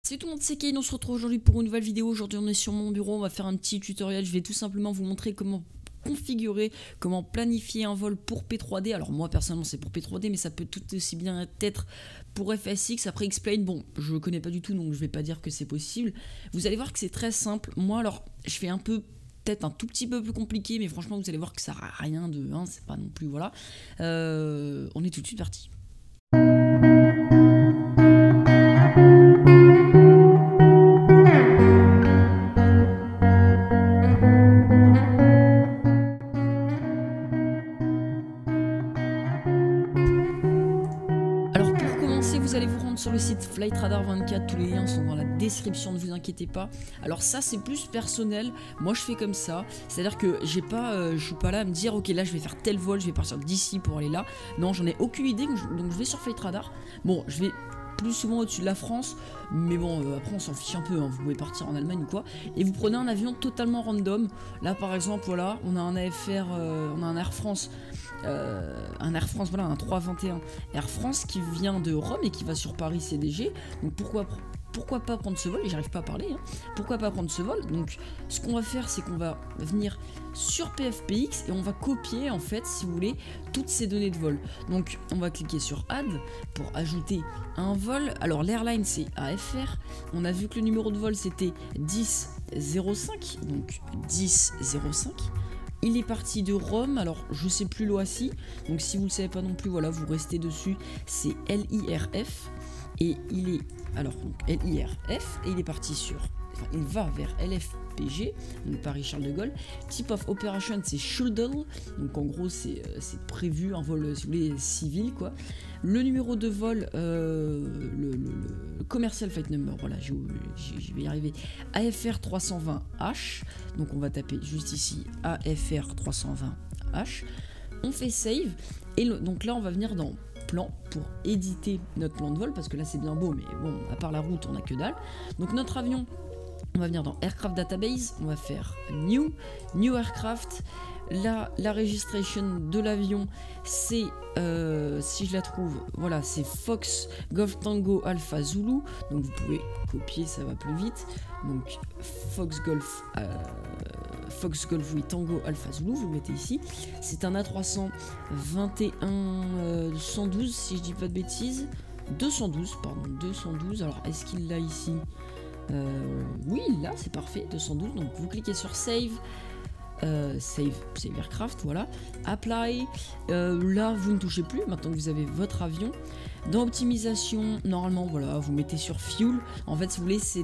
Salut tout le monde, c'est Kane, on se retrouve aujourd'hui pour une nouvelle vidéo. Aujourd'hui on est sur mon bureau, on va faire un petit tutoriel. Je vais tout simplement vous montrer comment configurer, comment planifier un vol pour P3D. Alors moi personnellement c'est pour P3D, mais ça peut tout aussi bien être pour FSX. Après Explain, bon, je connais pas du tout, donc je vais pas dire que c'est possible. Vous allez voir que c'est très simple. Moi alors, je fais un peu, peut-être un tout petit peu plus compliqué, mais franchement vous allez voir que ça n'a rien de, c'est pas non plus, voilà. On est tout de suite parti. Alors pour commencer, vous allez vous rendre sur le site Flightradar 24, tous les liens sont dans la description, ne vous inquiétez pas. Alors ça c'est plus personnel, moi je fais comme ça, c'est-à-dire que je suis pas là à me dire ok là je vais faire tel vol, je vais partir d'ici pour aller là. Non, j'en ai aucune idée, donc je vais sur Flightradar. Bon, je vais plus souvent au-dessus de la France, mais bon après on s'en fiche un peu, hein. Vous pouvez partir en Allemagne ou quoi, et vous prenez un avion totalement random. Là par exemple voilà, on a un AFR, on a un Air France, voilà, un 321 Air France qui vient de Rome et qui va sur Paris CDG. Donc pourquoi pas prendre ce vol? Et j'arrive pas à parler, hein. Pourquoi pas prendre ce vol? Donc ce qu'on va faire, c'est qu'on va venir sur PFPX et on va copier en fait, si vous voulez, toutes ces données de vol. Donc on va cliquer sur Add pour ajouter un vol. Alors l'airline c'est AFR. On a vu que le numéro de vol c'était 1005, donc 1005. Il est parti de Rome, alors je sais plus l'OASI, donc si vous le savez pas non plus, voilà, vous restez dessus, c'est LIRF, et il est, alors donc LIRF, et il est parti sur, enfin il va vers LFPG, donc Paris-Charles de Gaulle. Type of operation c'est Schedule, donc en gros c'est prévu, un vol si vous voulez civil quoi. Le numéro de vol, le commercial flight number, voilà, je vais y arriver, AFR 320H, donc on va taper juste ici AFR 320H, on fait save, et donc là on va venir dans plan pour éditer notre plan de vol, parce que là c'est bien beau, mais bon, à part la route on a que dalle. Donc notre avion, on va venir dans Aircraft Database, on va faire New Aircraft. Là, la registration de l'avion, c'est, si je la trouve, voilà, c'est Fox Golf Tango Alpha Zulu. Donc vous pouvez copier, ça va plus vite. Donc Fox Golf oui, Tango Alpha Zulu, vous le mettez ici. C'est un A321 112, si je dis pas de bêtises. 212, pardon, 212. Alors est-ce qu'il l'a ici? Oui, là, c'est parfait, 212. Donc vous cliquez sur Save. Save Aircraft, voilà, Apply, là vous ne touchez plus, maintenant que vous avez votre avion. Dans optimisation, normalement voilà, vous mettez sur Fuel, en fait si vous voulez c'est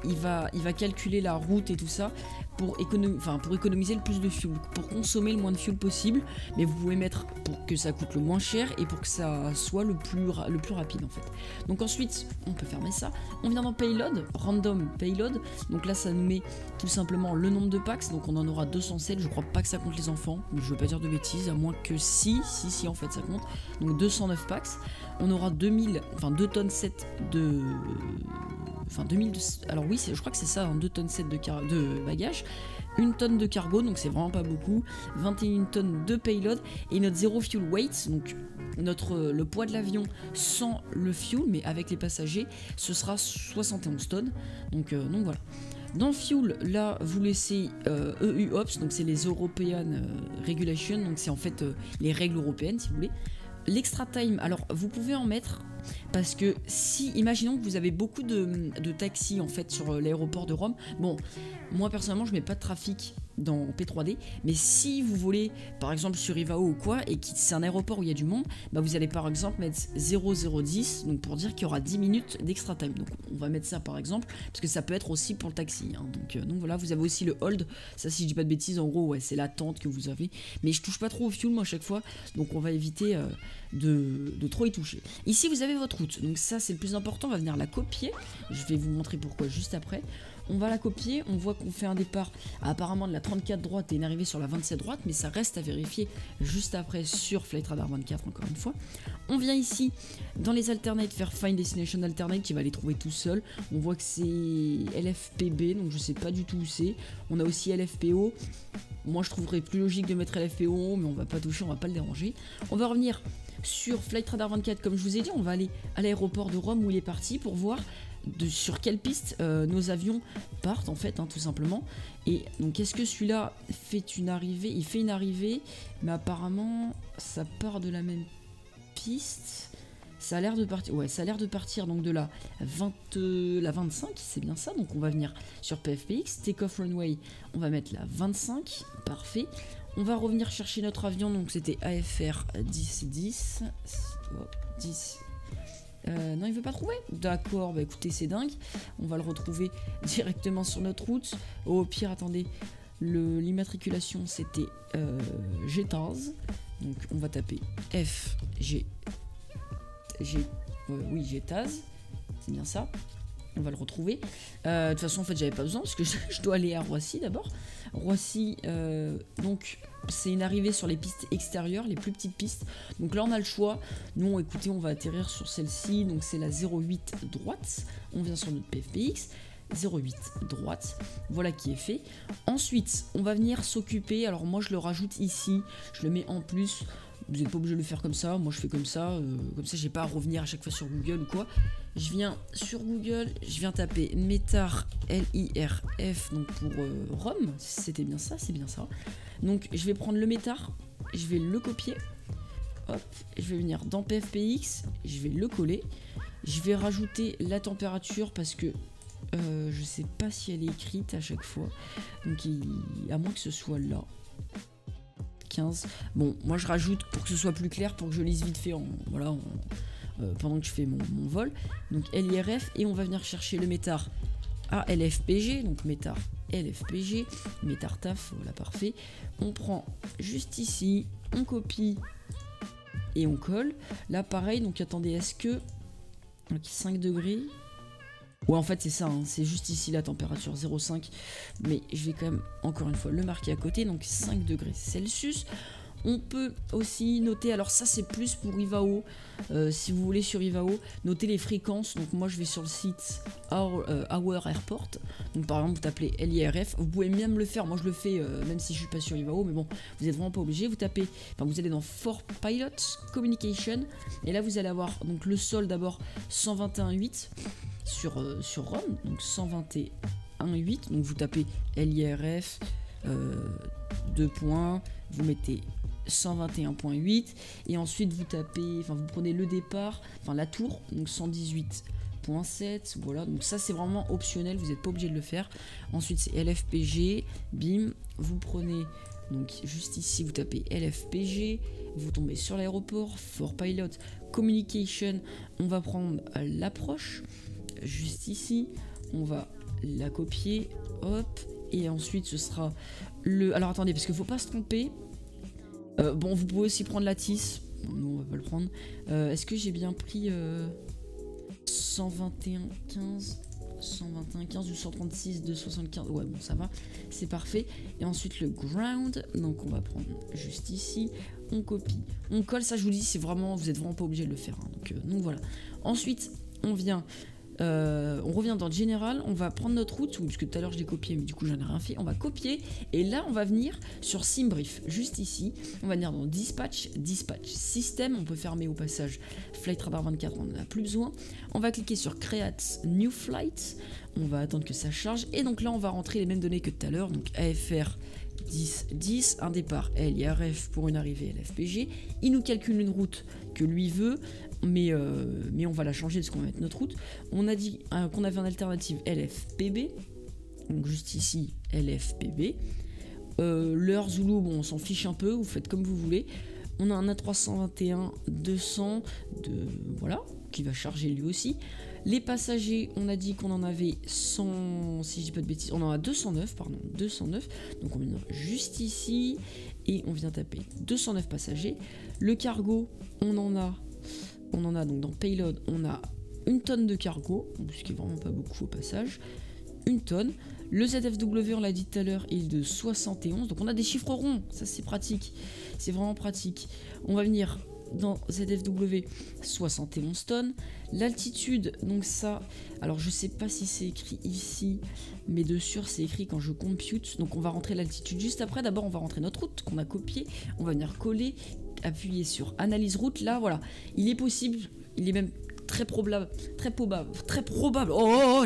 il va calculer la route et tout ça pour économiser le plus de fuel, pour consommer le moins de fuel possible, mais vous pouvez mettre pour que ça coûte le moins cher et pour que ça soit le plus rapide en fait. Donc ensuite on peut fermer ça, on vient dans Payload, Random Payload, donc là ça nous met tout simplement le nombre de packs, donc on en aura 207, je crois pas que ça compte les enfants, je veux pas dire de bêtises, à moins que si en fait ça compte, donc 209 packs, on aura 2 tonnes 7 de... Enfin 2000, alors oui je crois que c'est ça, hein, 2 tonnes 7 de bagages, 1 tonne de cargo, donc c'est vraiment pas beaucoup, 21 tonnes de payload, et notre zero fuel weight, donc le poids de l'avion sans le fuel, mais avec les passagers, ce sera 71 tonnes, donc voilà. Dans Fuel, là, vous laissez EUOPS, donc c'est les European Regulation, donc c'est en fait les règles européennes, si vous voulez. L'extra time, alors vous pouvez en mettre, parce que si, imaginons que vous avez beaucoup de taxis en fait sur l'aéroport de Rome, bon, moi personnellement je mets pas de trafic dans P3D, mais si vous voulez par exemple sur Ivao ou quoi, et que c'est un aéroport où il y a du monde, bah vous allez par exemple mettre 0010, donc pour dire qu'il y aura 10 minutes d'extra time, donc on va mettre ça par exemple, parce que ça peut être aussi pour le taxi, hein. Donc voilà, vous avez aussi le hold, ça si je dis pas de bêtises, en gros ouais, c'est l'attente que vous avez, mais je touche pas trop au fuel moi à chaque fois, donc on va éviter de trop y toucher. Ici vous avez votre route, donc ça c'est le plus important, on va venir la copier, je vais vous montrer pourquoi juste après. On va la copier, on voit qu'on fait un départ apparemment de la 34 droite et une arrivée sur la 27 droite, mais ça reste à vérifier juste après sur Flightradar 24 encore une fois. On vient ici dans les alternates faire Find Destination Alternate qui va les trouver tout seul. On voit que c'est LFPB, donc je sais pas du tout où c'est. On a aussi LFPO. Moi je trouverais plus logique de mettre LFPO, mais on va pas toucher, on va pas le déranger. On va revenir sur Flightradar 24 comme je vous ai dit, on va aller à l'aéroport de Rome où il est parti pour voir sur quelle piste nos avions partent en fait, hein, tout simplement. Et donc est-ce que celui-là fait une arrivée? Il fait une arrivée, mais apparemment ça part de la même piste. Ça a l'air de partir, ouais, ça a l'air de partir donc de la 25, c'est bien ça. Donc on va venir sur PFPX, Takeoff Runway, on va mettre la 25, parfait. On va revenir chercher notre avion, donc c'était AFR 10. Non, il veut pas trouver. D'accord, bah écoutez, c'est dingue. On va le retrouver directement sur notre route. Au pire, attendez, l'immatriculation c'était G15. Donc on va taper oui, G15, c'est bien ça. On va le retrouver. De toute façon, en fait, j'avais pas besoin parce que je dois aller à Roissy d'abord. Roissy, donc c'est une arrivée sur les pistes extérieures, les plus petites pistes. Donc là, on a le choix. Nous, écoutez, on va atterrir sur celle-ci. Donc c'est la 08 droite. On vient sur notre PFPX. 08 droite, voilà qui est fait. Ensuite, on va venir s'occuper. Alors moi, je le rajoute ici. Je le mets en plus. Vous n'êtes pas obligé de le faire comme ça, moi je fais comme ça j'ai pas à revenir à chaque fois sur Google ou quoi. Je viens sur Google, je viens taper Métard LIRF, donc pour Rome, c'était bien ça, c'est bien ça. Donc je vais prendre le Métard, je vais le copier, hop, je vais venir dans PFPX, je vais le coller, je vais rajouter la température parce que je sais pas si elle est écrite à chaque fois, donc à moins que ce soit là. 15. Bon, moi je rajoute pour que ce soit plus clair, pour que je lise vite fait pendant que je fais mon vol. Donc LIRF, et on va venir chercher le Métard ALFPG, donc Métard LFPG, Métard TAF, voilà, parfait. On prend juste ici, on copie et on colle. Là pareil, donc attendez, est-ce que 5 degrés? Ouais, en fait c'est ça, hein, c'est juste ici la température 0,5, mais je vais quand même encore une fois le marquer à côté, donc 5 degrés Celsius. On peut aussi noter, alors ça c'est plus pour Ivao, si vous voulez sur Ivao, noter les fréquences. Donc moi je vais sur le site Our Airport, donc par exemple vous tapez LIRF, vous pouvez même le faire, moi je le fais même si je suis pas sur Ivao, mais bon, vous n'êtes vraiment pas obligé, vous allez dans For Pilot Communication, et là vous allez avoir donc le sol d'abord 121.8 sur Rome, donc 121.8, donc vous tapez LIRF, 2 points, vous mettez 121.8 et ensuite vous prenez le départ, la tour, donc 118.7, voilà, donc ça c'est vraiment optionnel, vous n'êtes pas obligé de le faire. Ensuite c'est LFPG, bim, vous prenez, donc juste ici vous tapez LFPG, vous tombez sur l'aéroport, For Pilot Communication, on va prendre l'approche, juste ici, on va la copier, hop, et ensuite ce sera alors attendez, parce qu'il faut pas se tromper. Bon, vous pouvez aussi prendre la tisse. Nous, on va pas le prendre. Est-ce que j'ai bien pris 121.15 ou 136.275? Ouais, bon, ça va. C'est parfait. Et ensuite, le ground. Donc, on va prendre juste ici. On copie. On colle. Ça, je vous dis, c'est vraiment... Vous êtes vraiment pas obligé de le faire. Hein. Donc, voilà. Ensuite, on revient dans General, on va prendre notre route, puisque tout à l'heure je l'ai copié, mais du coup j'en ai rien fait, on va copier, et là on va venir sur SimBrief, juste ici, on va venir dans Dispatch System, on peut fermer au passage Flight Radar 24, on n'en a plus besoin, on va cliquer sur Create New Flight, on va attendre que ça charge, et donc là on va rentrer les mêmes données que tout à l'heure, donc AFR 10, un départ LIRF pour une arrivée LFPG, il nous calcule une route que lui veut, mais on va la changer parce qu'on va mettre notre route. On a dit qu'on avait une alternative LFPB, donc juste ici LFPB. L'heure Zulu, bon, on s'en fiche un peu, vous faites comme vous voulez. On a un A321-200 voilà, qui va charger lui aussi. Les passagers, on a dit qu'on en avait 100, si je dis pas de bêtises, on en a 209, pardon, 209. Donc on vient juste ici et on vient taper 209 passagers. Le cargo, on en a donc dans Payload, on a 1 tonne de cargo, ce qui est vraiment pas beaucoup au passage. 1 tonne. Le ZFW, on l'a dit tout à l'heure, il est de 71. Donc on a des chiffres ronds, ça c'est pratique. C'est vraiment pratique. On va venir dans ZFW 71 tonnes. L'altitude, donc ça, alors je sais pas si c'est écrit ici, mais de sûr c'est écrit quand je compute. Donc on va rentrer l'altitude juste après. D'abord on va rentrer notre route qu'on a copiée. On va venir coller, appuyer sur analyse route. Là voilà, il est possible, il est même très probable,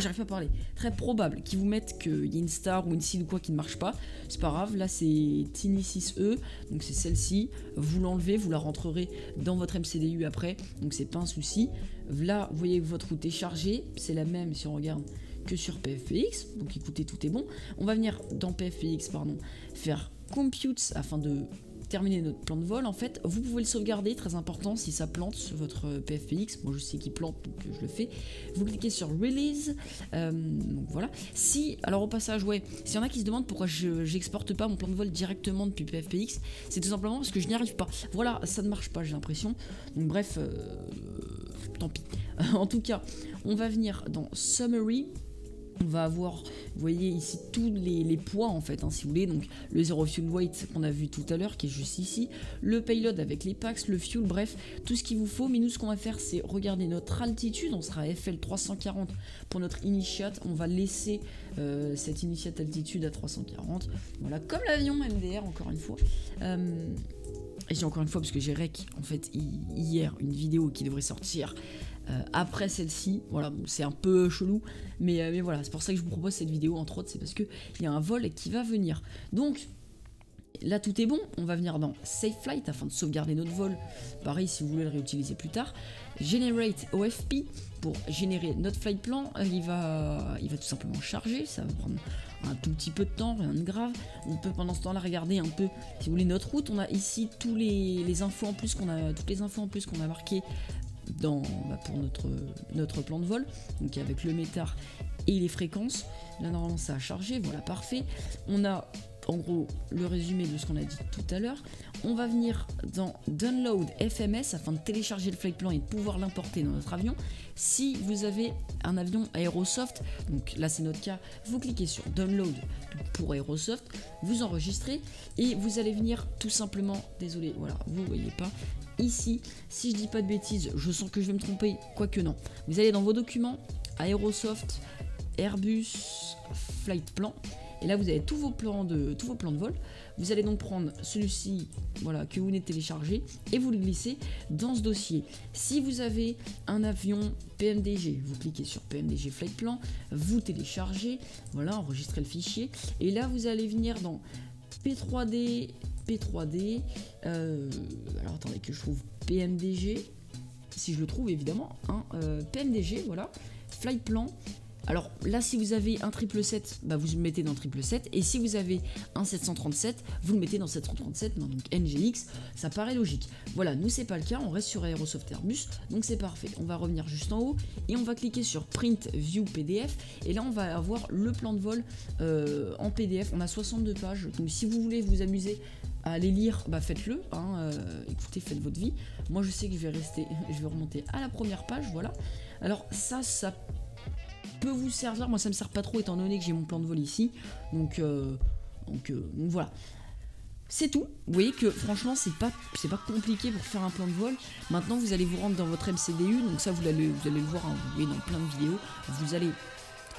j'arrive pas à parler, très probable qu'ils vous mettent qu'il y a une star ou une seed ou quoi qui ne marche pas. C'est pas grave, là c'est Tiny6E, donc c'est celle-ci. Vous l'enlevez, vous la rentrerez dans votre MCDU après, donc c'est pas un souci. Là, vous voyez que votre route est chargée, c'est la même si on regarde que sur PFPX, donc écoutez, tout est bon. On va venir dans PFPX, pardon, faire compute afin de terminer notre plan de vol. En fait, vous pouvez le sauvegarder, très important, si ça plante sur votre PFPX. Moi je sais qu'il plante, donc je le fais. Vous cliquez sur release, donc voilà. Si, alors au passage, ouais, s'il y en a qui se demandent pourquoi j'exporte pas mon plan de vol directement depuis PFPX, c'est tout simplement parce que je n'y arrive pas. Voilà, ça ne marche pas, j'ai l'impression. Donc bref, tant pis. En tout cas, on va venir dans Summary. On va avoir, vous voyez ici, tous les poids en fait, hein, si vous voulez. Donc le Zero Fuel Weight qu'on a vu tout à l'heure, qui est juste ici. Le payload avec les packs, le fuel, bref, tout ce qu'il vous faut. Mais nous, ce qu'on va faire, c'est regarder notre altitude. On sera à FL 340 pour notre initiate. On va laisser cette initiate altitude à 340. Voilà, comme l'avion MDR, encore une fois. Et j'ai encore une fois, parce que j'ai rec, en fait, hier, une vidéo qui devrait sortir après celle-ci. Voilà, bon, c'est un peu chelou, mais voilà, c'est pour ça que je vous propose cette vidéo, entre autres, c'est parce qu'il y a un vol qui va venir. Donc, là, tout est bon. On va venir dans Save Flight afin de sauvegarder notre vol. Pareil, si vous voulez le réutiliser plus tard. Generate OFP pour générer notre flight plan. Il va tout simplement charger. Ça va prendre un tout petit peu de temps, rien de grave. On peut pendant ce temps-là regarder un peu, si vous voulez, notre route. On a ici tous les infos en plus qu'on a, toutes les infos en plus qu'on a marquées pour notre plan de vol. Donc avec le métard et les fréquences. Là, normalement, ça a chargé. Voilà, parfait. On a en gros le résumé de ce qu'on a dit tout à l'heure. On va venir dans Download FMS afin de télécharger le flight plan et de pouvoir l'importer dans notre avion. Si vous avez un avion Aerosoft, donc là c'est notre cas, vous cliquez sur Download pour Aerosoft, vous enregistrez et vous allez venir tout simplement, désolé, voilà, vous voyez pas, ici, si je dis pas de bêtises, je sens que je vais me tromper, quoique non. Vous allez dans vos documents, Aerosoft, Airbus, Flight Plan. Et là, vous avez tous vos plans de vol. Vous allez donc prendre celui-ci, voilà, que vous venez de télécharger, et vous le glissez dans ce dossier. Si vous avez un avion PMDG, vous cliquez sur PMDG Flight Plan, vous téléchargez, voilà, enregistrez le fichier. Et là, vous allez venir dans P3D. Alors attendez que je trouve PMDG, si je le trouve évidemment, hein, PMDG, voilà, Flight Plan. Alors là, si vous avez un 777, bah vous le mettez dans 777, et si vous avez un 737, vous le mettez dans 737, donc NGX, ça paraît logique. Voilà, nous c'est pas le cas, on reste sur Aerosoft Airbus, donc c'est parfait. On va revenir juste en haut, et on va cliquer sur Print View PDF, et là on va avoir le plan de vol en PDF. On a 62 pages, donc si vous voulez vous amuser à les lire, bah faites-le, hein, écoutez, faites votre vie. Moi je sais que je vais remonter à la première page, voilà. Alors ça peut vous servir, moi ça me sert pas trop étant donné que j'ai mon plan de vol ici, donc voilà, c'est tout. Vous voyez que franchement c'est pas compliqué pour faire un plan de vol. Maintenant vous allez vous rendre dans votre MCDU, donc ça vous allez le voir, hein, vous voyez dans plein de vidéos, vous allez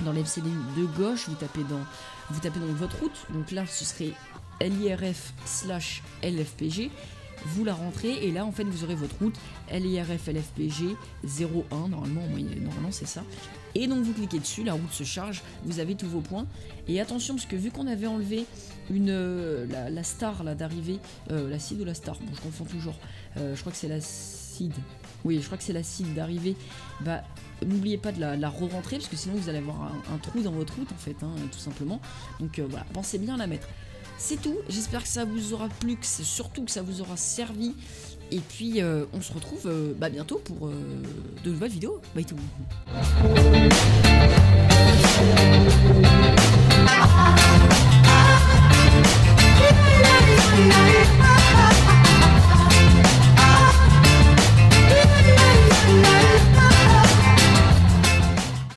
dans l'MCDU de gauche, vous tapez dans votre route, donc là ce serait LIRF/LFPG. Vous la rentrez et là en fait vous aurez votre route LIRF LFPG 01, normalement c'est ça, et donc vous cliquez dessus, la route se charge, vous avez tous vos points. Et attention, parce que vu qu'on avait enlevé la star là d'arrivée, la seed ou la star, bon je confonds toujours, je crois que c'est la seed, oui je crois que c'est la seed d'arrivée, bah n'oubliez pas de la re-rentrer parce que sinon vous allez avoir un trou dans votre route en fait, hein, tout simplement. Donc voilà, pensez bien à la mettre. C'est tout, j'espère que ça vous aura plu, surtout que ça vous aura servi. Et puis on se retrouve bientôt pour de nouvelles vidéos. Bye tout le monde.